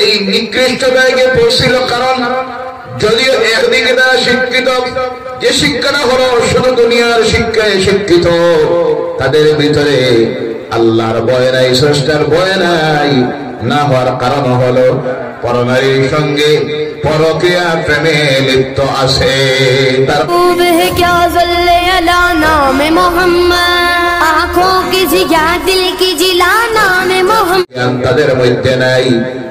এই নিকৃষ্ট জায়গায় পৌঁছিল, কারণ যদিও একদিকে তারা শিক্ষিত, যে শিক্ষাটা হলো শুধু দুনিয়ার শিক্ষায় শিক্ষিত, তাদের ভিতরে আল্লাহর ভয় নাই, স্রষ্টার ভয় নাই। না হওয়ার কারণ হলো পরনারীর সঙ্গে পরকীয়া প্রেমে লিপ্ত আছে। তাদের মধ্যে নাই,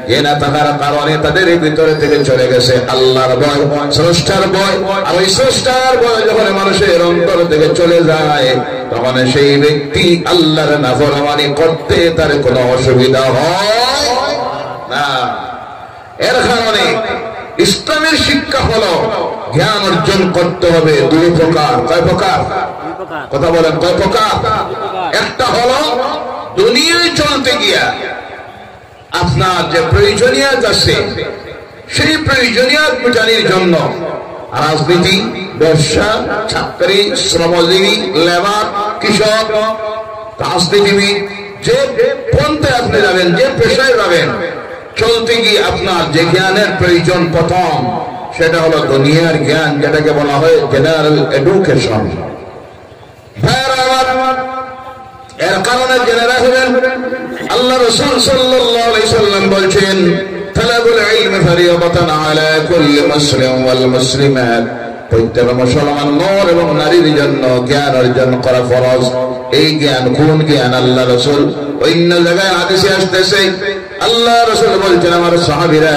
যে না থাকার কারণে তাদের ভিতরে থেকে চলে গেছে আল্লাহর ভয়, স্রষ্টার ভয়। আর ওই স্রষ্টার ভয় যখন মানুষের অন্তর থেকে চলে যায়, তখন সেই ব্যক্তি আল্লাহর নাফরমানি করতে তার কোনো অসুবিধা হয় না। এর কারণে ইসলামের শিক্ষা হলো জ্ঞান অর্জন করতে হবে দুই প্রকার। কয় প্রকার? কথা বলেন, কয় প্রকার? একটা হলো দুনিয়ায় চলতে গিয়া আপনার যে প্রয়োজনীয়তা আছে, সেই প্রয়োজনীয়তা মেটানোর জন্য রাজনীতি, ব্যবসা, চাকরি, শ্রমজীবী, লেবার, কৃষক, রাজনীতিবিদ, যে পন্থায় আপনি যাবেন, যে পেশায় যাবেন, চলতে গিয়ে আপনার যে জ্ঞানের প্রয়োজন প্রথম, সেটা হলো দুনিয়ার জ্ঞান, যেটাকে বলা হয় জেনারেল এডুকেশন। এর কারণে জেনে রাখবেন, আল্লাহ রাসূল সাল্লাল্লাহু আলাইহি সাল্লাম বলছেন, তালাবুল ইলমি ফারিয়াদাতুন আলা কুল্লি মুসলিম ওয়াল মুসলিমাত, প্রত্যেক মুসলমান নর এবং নারীর জন্য জ্ঞান অর্জন করা ফরজ। এই জ্ঞান কোন জ্ঞান? আল্লাহ রাসূল অন্য জায়গায় হাদিসে আসতেছে, আল্লাহ রাসূল বলছেন, আমার সাহাবীরা,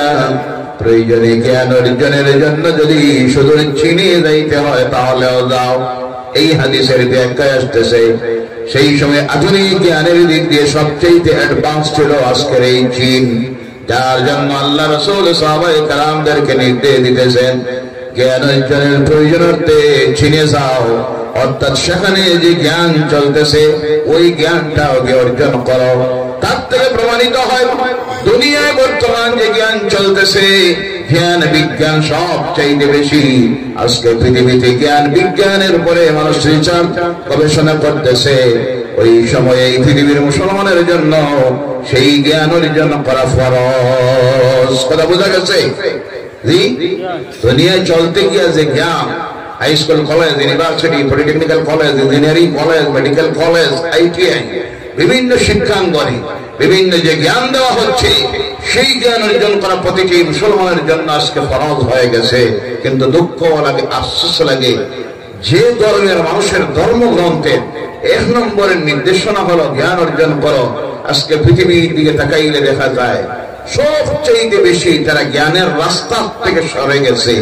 প্রয়োজনীয় জ্ঞান অর্জনের জন্য যদি শুধু চীনে যাইতে হয় তাহলেও যাও। এই হাদিসের ব্যাখ্যায় আসতেছে, সেই সময় আধুনিক জ্ঞানের দিক দিয়ে সবচেয়ে অ্যাডভান্স ছিল আজকের এই চীন, যার জন্য আল্লাহ রাসূল সাহাবায়ে কেরামদেরকে নির্দেশ দিতেছেন, জ্ঞান অর্জনের প্রয়োজনার্থে চীনে যাও, অর্থাৎ সেখানে যে জ্ঞান চলতেছে ওই জ্ঞানটাও অর্জন করো। তার থেকে প্রমাণিত হয় দুনিয়ায় বর্তমান যে জ্ঞান চলতেছে, জ্ঞান বিজ্ঞান সবচাইতে বেশি। আজকে পৃথিবীতে জ্ঞান বিজ্ঞানের উপরে মানুষ রিসার্চ গবেষণা করতেছে। ওই সময়ে এই পৃথিবীর মুসলমানের জন্য সেই জ্ঞান অর্জন করা ফরজ। কথা বোঝা গেছে? দুনিয়ায় চলতে গিয়ে যে জ্ঞান, high school, college, university, polytechnical college, engineering college, medical college, ITI, বিভিন্ন শিক্ষাঙ্গনে বিভিন্ন যে জ্ঞান দেওয়া হচ্ছে, সেই জ্ঞান অর্জন করা প্রতিটি মুসলমানের জন্য আজকে ফরজ হয়ে গেছে। কিন্তু দুঃখ লাগে, আফসোস লাগে, যে ধর্মের মানুষের ধর্মগ্রন্থের 1 নম্বরের নির্দেশনা হলো জ্ঞান অর্জন করো, আজকে পৃথিবীর দিকে তাকাইলে দেখা যায় সবচেয়ে বেশি তারা জ্ঞানের রাস্তা থেকে সরে গেছে।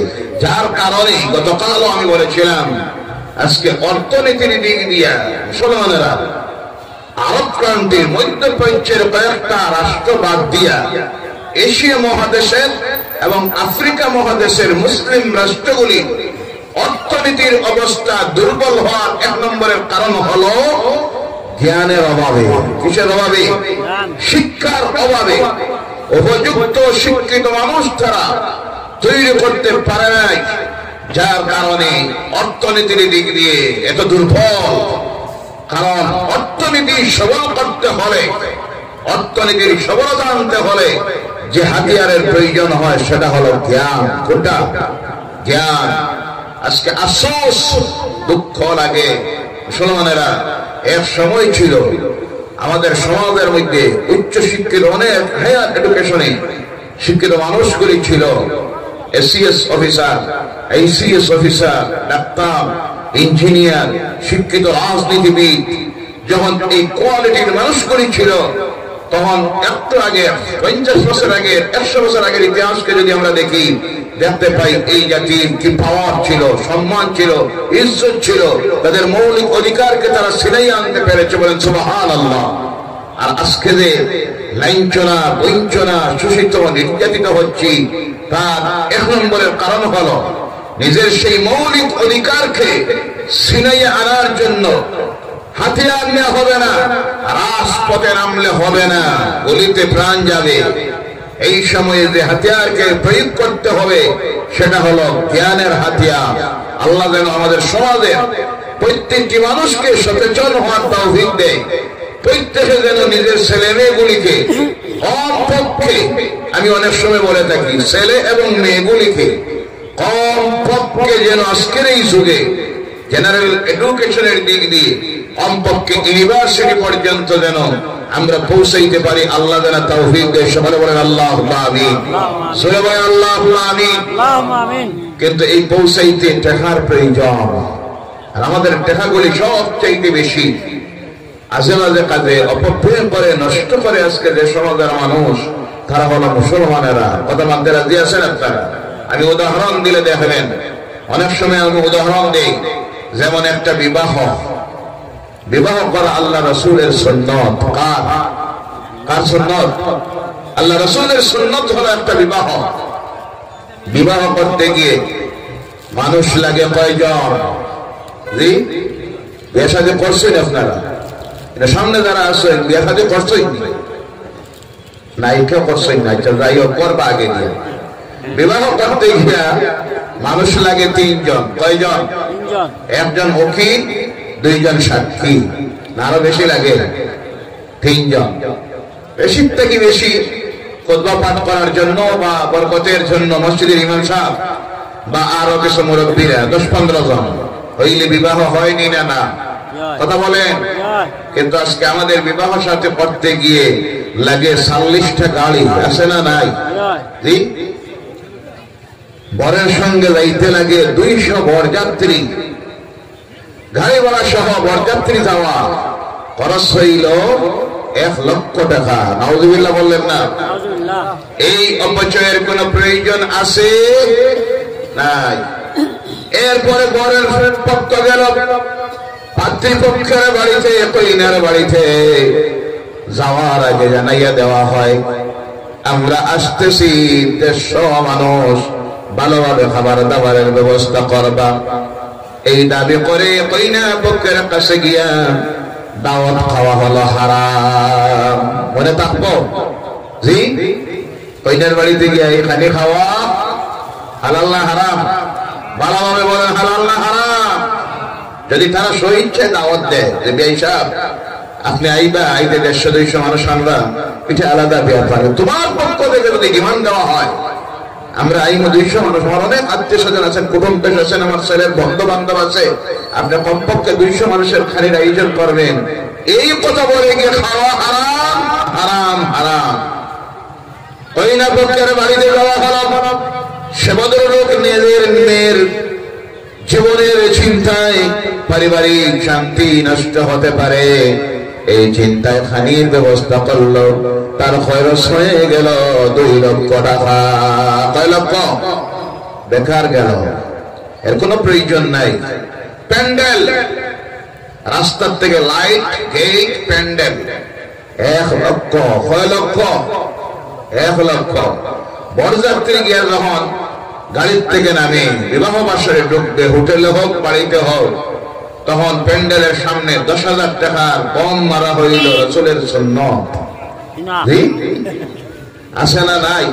যার কারণে গতকালও আমি বলেছিলাম, আজকে অর্থনীতির দিক দিয়া মুসলমানেরা আরব ক্রান্তির, মধ্যপ্রাচ্যের কয়েকটা রাষ্ট্র বাদ দিয়া এশিয়া মহাদেশের এবং আফ্রিকা মহাদেশের মুসলিম রাষ্ট্রগুলি অর্থনীতির অবস্থা দুর্বল হওয়ার 1 নম্বরের কারণ হলো জ্ঞানের অভাবে। কিসের অভাবে? শিক্ষার অভাবে। উপযুক্ত শিক্ষিত মানুষ তারা তৈরি করতে পারে নাই, যার কারণে অর্থনীতির দিক দিয়ে এত দুর্বল। কারণ অর্থনীতি সবল করতে হলে, অর্থনীতির সবলতা আনতে হলে যে হাতিয়ারের প্রয়োজন হয় সেটা হলো জ্ঞান। কোনটা? জ্ঞান। আজকে আফসোস, দুঃখ লাগে, মুসলমানেরা এক সময় ছিল আমাদের সমাজের মধ্যে উচ্চ শিক্ষিত, অনেক হায়ার এডুকেশনে শিক্ষিত মানুষগুলি ছিল, ACS officer, ICS officer, doctor, engineer, শিক্ষিত রাজনীতিবিদ। যখন এই কোয়ালিটির মানুষগুলি ছিল, তখন একটু আগে, 50 বছর আগে, 100 বছর আগের ইতিহাসকে যদি আমরা দেখি, দেখতে পাই এই জাতির কি পাওয়ার ছিল, সম্মান ছিল, ইজ্জত ছিল, তাদের মৌলিক অধিকারকে তারা ছিনাই আনতে পেরেছে। বলেন সুবহানাল্লাহ। আর আজকে যে লাঞ্ছনা, বঞ্চনা, শোষিত, নির্যাতিত হচ্ছি, তার 1 নম্বরের কারণ হলো নিজের সেই মৌলিক অধিকারকে ছিনাই আনার জন্য হাতিয়ার নেওয়া হবে না, রাজপথে নামলে হবে না, গলিতে প্রাণ যাবে। এই সময়ে যে হাতিয়ারকে প্রয়োগ করতে হবে সেটা হলো জ্ঞানের হাতিয়ার। আল্লাহ যেন আমাদের সমাজের প্রত্যেকটি মানুষকে সচেতন হওয়ার তৌফিক দেয়। প্রত্যেকে যেন নিজের ছেলে মেয়েগুলিকে অল্প কমপক্ষে আমি অনেক সময় বলে থাকি ছেলে এবং মেয়েগুলিকে কমপক্ষে যেন আজকের এই যুগে জেনারেল এডুকেশনের দিক দিয়ে কমপক্ষে ইউনিভার্সিটি পর্যন্ত যেন আমরা পৌঁছাইতে পারি। আল্লাহ যেন তৌফিক দেয়। সবাই বলেন আল্লাহুম্মা আমিন। সবাই বলেন আল্লাহুম্মা আমিন। কিন্তু এই পৌঁছাইতে টাকার প্রয়োজন, আর আমাদের টাকাগুলি সবচাইতে বেশি আজে বাজে কাজে অপব্যয় করে নষ্ট করে আজকে যে সমাজের মানুষ, তারা হলো মুসলমানেরা। কথা মানতে রাজি আছেন আপনারা? আমি উদাহরণ দিলে দেখবেন, অনেক সময় আমি উদাহরণ দিই, যেমন একটা বিবাহ করা আল্লাহ রাসূলের সুন্নাত। কার সুন্নাত? আল্লাহ রাসূলের সুন্নাত হলো একটা বিবাহ করতে গিয়ে মানুষ লাগে কয়জন? জি, বিয়ে শাদী করছেন আপনারা? এটা সামনে যারা আছেন বিয়ে শাদী করছেন না? কেউ করছেন না? যাই হোক, করবা আগে গিয়ে। বিবাহ করতে গিয়া মানুষ লাগে তিনজন। কয়জন? একজন উকিল, দুইজন সাক্ষী, না আরো বেশি লাগে? তিনজন। বেশির থেকে বেশি খুতবা পাঠ করার জন্য বা বরকতের জন্য মসজিদের ইমাম সাহেব বা আরো কিছু মুরব্বীরা 10-15 জন হইলে বিবাহ হয়নি না? না, কথা বলেন। কিন্তু আজকে আমাদের বিবাহ সাথে করতে গিয়ে লাগে 40টা গাড়ি, আছে না নাই? জি, বরের সঙ্গে যাইতে লাগে 200 বরযাত্রী, গাড়ি ভাড়া সহ বরযাত্রী যাওয়া খরচ হইল 1 লক্ষ টাকা। নাউজুবিল্লাহ বললেন না? এই অপচয়ের কোন প্রয়োজন আছে? নাই। এরপরে বরের পক্ষ গেল পাত্রীপক্ষের বাড়িতে, কইনার বাড়িতে যাওয়ার আগে জানাইয়া দেওয়া হয় আমরা আসতেছি, 150 মানুষ, ভালোভাবে খাবার দাবারের ব্যবস্থা করবা। এই দাবি করে কইনা পক্ষের কাছে গিয়া দাওয়াত খাওয়া হলো হারাম। মনে থাকবো? জি, কইনার বাড়িতে গিয়া এখানে খাওয়া হালাল না হারাম? ভালোভাবে বলেন হালাল না হারাম? যদি তারা স্বইচ্ছায় দাওয়াত দেয় যে বিআই সাহেব আপনি আইবা, আইতে 150-200 মানুষ আনবা, এটা আলাদা ব্যাপার। তোমার পক্ষ থেকে যদি ডিমান্ড দেওয়া হয় আমরা আইমো 200 মানুষ, আমার অনেক আত্মীয় স্বজন আছেন, কুটুম্ব আছেন, আমার ছেলের বন্ধু বান্ধব আছে, আপনি কমপক্ষে 200 মানুষের খানির আয়োজন করবেন, এই কথা বলে গিয়ে খাওয়া হারাম হারাম হারাম। ওই না পক্ষের বাড়িতে যাওয়া হারাম। সে ভদ্রলোক নিজের জীবনের চিন্তায় পারিবারিক শান্তি নষ্ট হতে পারে, এই চিন্তায় খানির ব্যবস্থা করলো, তার খরচ হয়ে গেল 2 লক্ষ টাকা। কয় লক্ষ? বেকার গেল, এর কোনো প্রয়োজন নাই। প্যান্ডেল, রাস্তার থেকে লাইট, গেট, প্যান্ডেল 1 লক্ষ। কয় লক্ষ? 1 লক্ষ। বরযাত্রী গিয়া যখন গাড়ির থেকে নামে বিবাহ বাসরে ঢুকবে, হোটেলে হোক বাড়িতে হোক, তখন প্যান্ডেলের সামনে 10,000 টাকার বম মারা হইল রাসূলের সুন্নাত। আছে না নাই?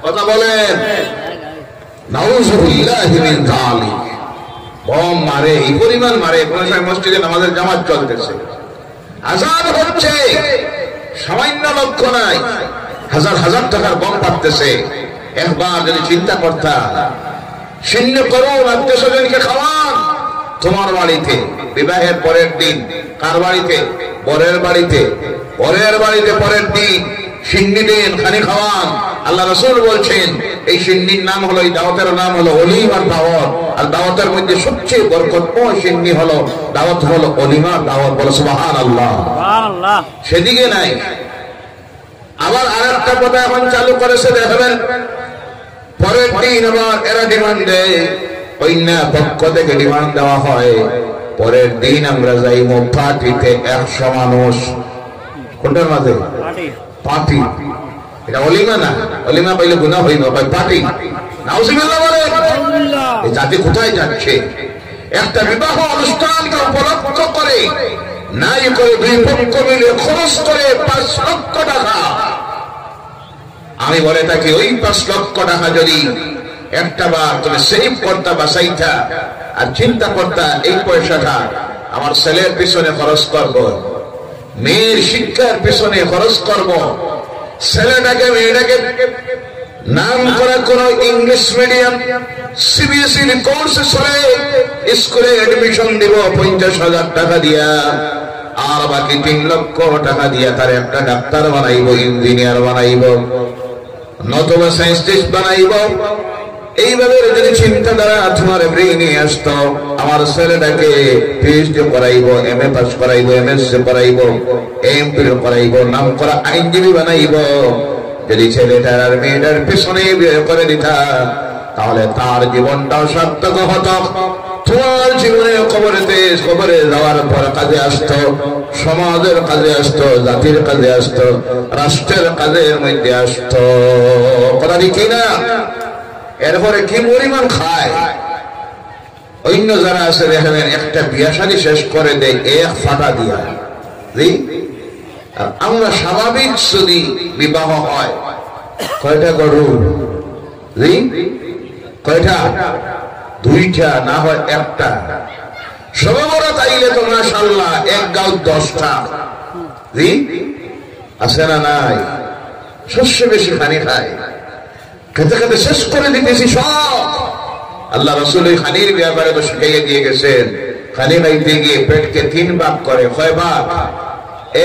কথা বলেন। নাউযুবিল্লাহি মিন যালিক। বম মারে, এই পরিমাণ মারে, কোন সময় মসজিদে নামাজের জামাত চলতেছে, আযান হচ্ছে, সামান্য লক্ষ্য নাই, হাজার হাজার টাকার বম পাঠতেছে। একবার যদি চিন্তা করতা, শূন্য করুন, আত্মীয় স্বজনকে খাওয়ান। তোমার বাড়িতে বিবাহের পরের দিন, কার বাড়িতে? বরের বাড়িতে। বরের বাড়িতে পরের দিন সিন্নি দিন, খানি খাওয়ান। আল্লাহ রাসূল বলছেন এই সিন্নির নাম হলো, এই দাওয়াতের নাম হলো ওলিমার দাওয়াত। আর দাওয়াতের মধ্যে সবচেয়ে বরকতময় সিন্নি হলো দাওয়াত, হলো ওলিমার দাওয়াত। বলো সুবহানাল্লাহ। সুবহানাল্লাহ। সেদিকে নাই। আবার আরেকটা কথা এখন চালু করেছে, দেখবেন পরের দিন আবার এরা ডিমান্ড দেয়, কইনা পক্ষ থেকে ডিমান্ড দেওয়া হয়, পরের দিন আমরা যাইব পার্টিতে 100 মানুষ। কোনটার মাঝে? পার্টি। এটা অলিমা না, অলিমা পাইলে গুনাহ হইব, পার্টি। নাউজুবিল্লাহ বলে। এই জাতি কোথায় যাচ্ছে? একটা বিবাহ অনুষ্ঠানকে উপলক্ষ করে নাই করে 2 পক্ষ মিলে খরচ করে 5 লক্ষ টাকা। আমি বলে থাকি ওই 5 লক্ষ টাকা যদি একটা বার তুমি সেভ করতা, বাঁচাইতা, আর চিন্তা করতা এই পয়সাটা আমার ছেলের পিছনে খরচ করব, মেয়ের শিক্ষার পিছনে খরচ করব, ছেলেটাকে মেয়েটাকে নাম করা কোন ইংলিশ মিডিয়াম সিবিএসই কোর্সে চলে, স্কুলে এডমিশন দিব 50,000 টাকা দিয়া, আর বাকি 3 লক্ষ টাকা দিয়া তার একটা ডাক্তার বানাইব, ইঞ্জিনিয়ার বানাইব, নতুবা সায়েন্টিস্ট বানাইব। এইভাবে যদি চিন্তাধারা তোমার ব্রেইনে আসতো, আমার ছেলেটাকে পিএইচডি করাইব, এমএ পাস করাইব, এমএসসি করাইব, এমপি করাইব, নাম করা আইনজীবী বানাইব, যদি ছেলেটার আর মেয়েটার পিছনে বিয়ে করে দিতা, তাহলে তার জীবনটাও সার্থক হতো। তোমার জীবনে কবরে যাওয়ার পর কাজে আসতো, সমাজের কাজে আসতো, জাতির কাজে আসতো, রাষ্ট্রের কাজের মধ্যে আসতো। কথা কি না? এরপরে কি পরিমাণ খায়। অন্য যারা আছে দেখেন একটা বিয়া শাদী শেষ করে দেয় এক ফাটা দিয়া। আর আমরা স্বাভাবিক যদি বিবাহ হয়, কয়টা গরু? কয়টা? 2টা, না হয় 1টা। সবে বড় তাইলে তো মাশাআল্লাহ 1 গাঁও 10টা। আছে না নাই? শস্য বেশি খানি খায়, খেতে খেতে শেষ করে দিতেছি সব। আল্লাহ রাসূল এই খানির ব্যাপারে তো শিখিয়ে দিয়ে গেছেন, খানি খাইতে গিয়ে পেটকে 3 ভাগ করে। কয় ভাগ?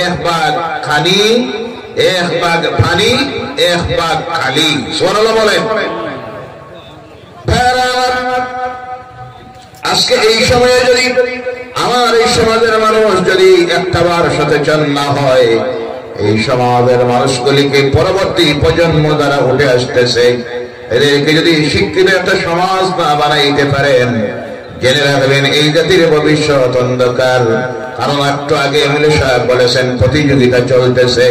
1 ভাগ খানি, 1 ভাগ পানি, 1 ভাগ খালি। সুবহানাল্লাহ বলেন। আজকে এই সময়ে যদি আমার এই সমাজের মানুষ যদি একটাবার সচেতন না হয়, এই সমাজের মানুষগুলিকে পরবর্তী প্রজন্ম দ্বারা উঠে আসতেছে, এদেরকে যদি শিক্ষিত একটা সমাজ না বানাইতে পারেন, জেনে রাখবেন এই জাতির ভবিষ্যৎ অন্ধকার। কারণ একটু আগে এমএলএ সাহেব বলেছেন প্রতিযোগিতা চলতেছে,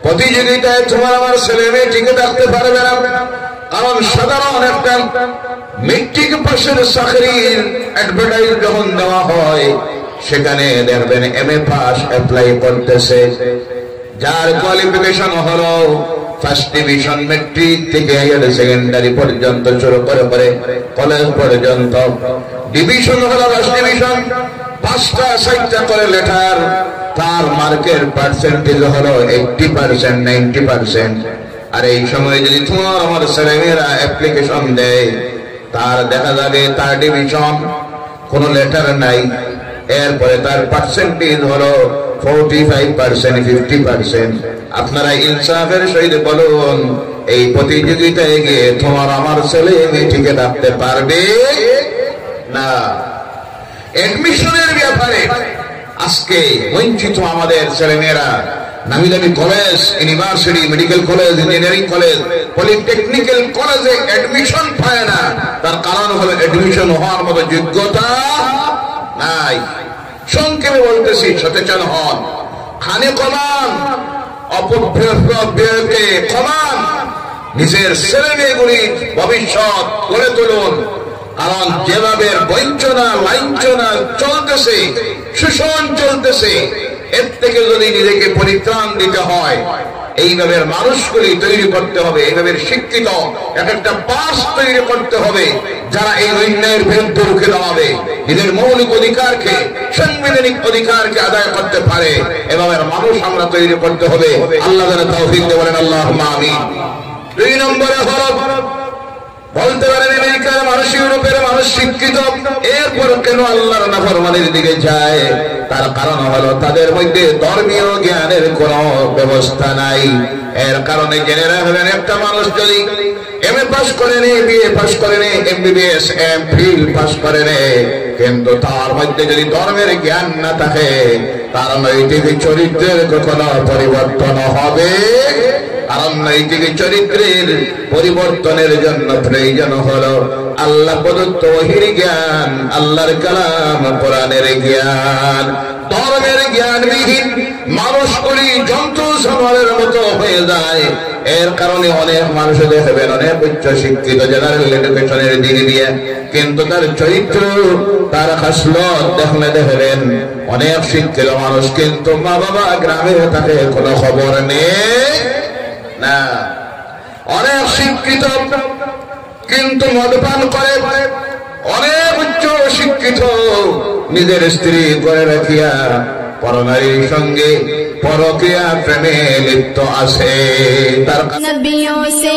প্রতিযোগিতায় তোমার আমার ছেলে মেয়ে টিকে থাকতে পারবে না। কারণ সাধারণ একটা মেট্রিক পাশের চাকরির অ্যাডভার্টাইজ যখন দেওয়া হয়, সেখানে দেখবেন এমএ পাস অ্যাপ্লাই করতেছে, যার কোয়ালিফিকেশন হলো ফার্স্ট ডিভিশন, মেট্রিক থেকে হায়ার সেকেন্ডারি পর্যন্ত শুরু করে কলেজ পর্যন্ত। ডিভিশন হলো ফার্স্ট ডিভিশন, 5টা 6টা করে লেটার, তার মার্কের পার্সেন্টেজ হলো 80%, 90%। আর এই সময় যদি তোমার আমার ছেলেমেয়েরা অ্যাপ্লিকেশন দেয়, তার দেখা যাবে তার ডিভিশন কোন লেটার নাই, এরপরে তার পার্সেন্টেজ হলো 45%, 50%। আপনারা ইনসাফের সহিত বলুন, এই প্রতিযোগিতায় গিয়ে তোমার আমার ছেলে মেয়ে টিকে রাখতে পারবে না। এডমিশনের ব্যাপারে আজকে বঞ্চিত আমাদের ছেলেমেয়েরা। নামি দামি college, university, medical college, engineering college, polytechnical কলেজে অ্যাডমিশন পায় না। তার কারণ হলো অ্যাডমিশন হওয়ার মতো যোগ্যতা নাই। সংক্ষেপে বলতেছি, সচেতন হন, খানে কমান, অপব্যয়কে কমান, নিজের ছেলে মেয়েগুলির ভবিষ্যৎ গড়ে তুলুন। কারণ যেভাবে বঞ্চনা লাঞ্ছনা চলতেছে, শোষণ চলতেছে, এর থেকে যদি নিজেকে পরিত্রাণ দিতে হয়, এইভাবে মানুষগুলি তৈরি করতে হবে, এইভাবে শিক্ষিত একটা পাস তৈরি করতে হবে, যারা এই অন্যায়ের বিরুদ্ধে রুখে দাঁড়াবে, নিজের মৌলিক অধিকারকে, সাংবিধানিক অধিকারকে আদায় করতে পারে। এভাবে মানুষ আমরা তৈরি করতে হবে। আল্লাহ যেন তৌফিক দেন, বলেন আল্লাহুম্মা আমিন। 2 নম্বরে হলো বলতে পারেন আমেরিকার মানুষ, ইউরোপের মানুষ শিক্ষিত, এরপর কেন আল্লাহর নাফরমানির দিকে যায়? তার কারণ হলো তাদের মধ্যে ধর্মীয় জ্ঞানের কোন ব্যবস্থা নাই। এর কারণে জেনে রাখবেন, একটা মানুষ যদি এমএ পাস করে নে, বিএ পাস করে নে, এমবিবিএস, এমফিল পাস করে নে, কিন্তু তার মধ্যে যদি ধর্মের জ্ঞান না থাকে, তার নৈতিক চরিত্রের কখনো পরিবর্তন হবে। কারণ নৈতিক চরিত্রের পরিবর্তনের জন্য প্রয়োজন হলো আল্লাহ প্রদত্ত ওহীর জ্ঞান, আল্লাহর কালাম, কোরআনের জ্ঞান। ধর্মের জ্ঞানবিহীন মানুষগুলি জন্তু জানোয়ারের মতো হয়ে যায়। এর কারণে অনেক মানুষ দেখবেন অনেক উচ্চ শিক্ষিত, জেনারেল এডুকেশনের দিকে দিয়ে, কিন্তু তার চরিত্র, তার খাসলত দেখবেন অনেক শিক্ষিত মানুষ, কিন্তু মা বাবা গ্রামে তাকে কোনো খবর নেই না। অনেক শিক্ষিত কিন্তু মদপান করে, অনেক উচ্চ শিক্ষিত নিজের স্ত্রী করে রাখিয়া পরনারীর সঙ্গে পরকীয়া প্রেমে লিপ্ত আছে। তার নবিयों से